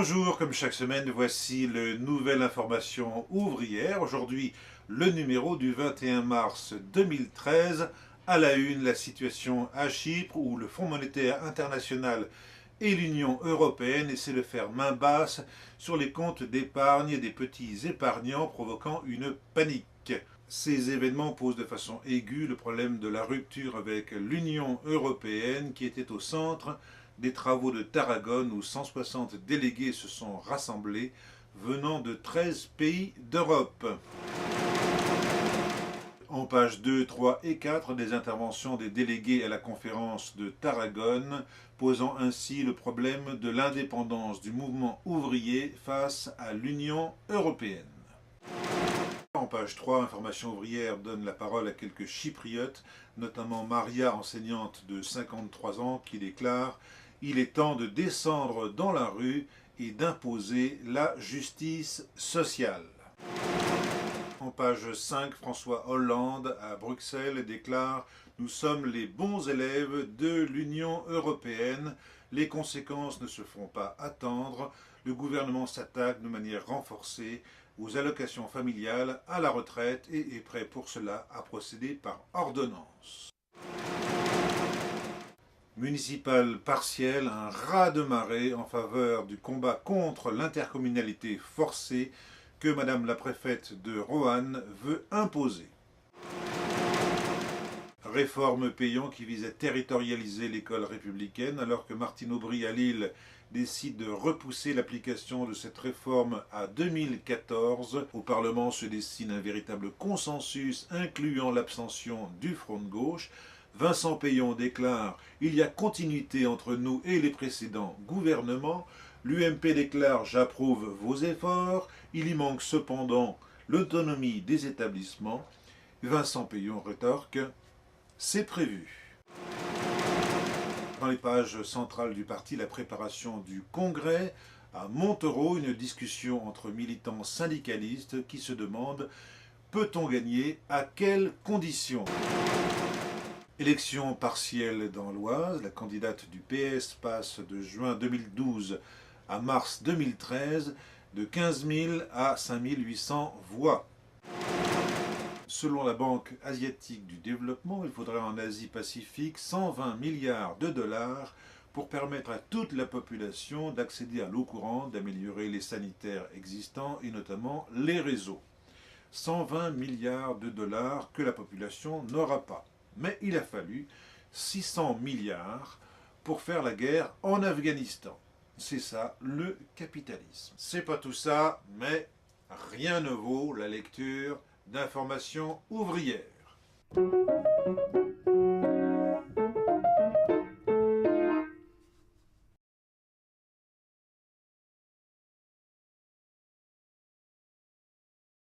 Bonjour, comme chaque semaine, voici le Nouvelle Information Ouvrière. Aujourd'hui, le numéro du 21 mars 2013. À la une, la situation à Chypre où le Fonds monétaire international et l'Union européenne essaient de faire main basse sur les comptes d'épargne des petits épargnants, provoquant une panique. Ces événements posent de façon aiguë le problème de la rupture avec l'Union européenne qui était au centre des travaux de Tarragone où 160 délégués se sont rassemblés venant de 13 pays d'Europe. En pages 2, 3 et 4, des interventions des délégués à la conférence de Tarragone, posant ainsi le problème de l'indépendance du mouvement ouvrier face à l'Union européenne. En page 3, Information ouvrière donne la parole à quelques chypriotes, notamment Maria, enseignante de 53 ans, qui déclare « Il est temps de descendre dans la rue et d'imposer la justice sociale ». En page 5, François Hollande à Bruxelles déclare « Nous sommes les bons élèves de l'Union européenne. Les conséquences ne se feront pas attendre. Le gouvernement s'attaque de manière renforcée aux allocations familiales, à la retraite et est prêt pour cela à procéder par ordonnance. » Municipal partiel, un raz-de-marée en faveur du combat contre l'intercommunalité forcée que Madame la préfète de Roanne veut imposer. Réforme Payon qui vise à territorialiser l'école républicaine alors que Martine Aubry à Lille décide de repousser l'application de cette réforme à 2014. Au Parlement se dessine un véritable consensus incluant l'abstention du Front de gauche. Vincent Payon déclare « Il y a continuité entre nous et les précédents gouvernements ». L'UMP déclare « J'approuve vos efforts ». Il y manque cependant l'autonomie des établissements. Vincent Payon rétorque « C'est prévu ». Dans les pages centrales du parti, la préparation du congrès. À Montereau, une discussion entre militants syndicalistes qui se demandent « Peut-on gagner? À quelles conditions ?» Élection partielle dans l'Oise, la candidate du PS passe de juin 2012 à mars 2013 de 15 000 à 5 800 voix. Selon la Banque asiatique du développement, il faudrait en Asie-Pacifique 120 milliards de dollars pour permettre à toute la population d'accéder à l'eau courante, d'améliorer les sanitaires existants et notamment les réseaux. 120 milliards de dollars que la population n'aura pas. Mais il a fallu 600 milliards pour faire la guerre en Afghanistan. C'est ça, le capitalisme. C'est pas tout ça, mais rien ne vaut la lecture d'Information ouvrière.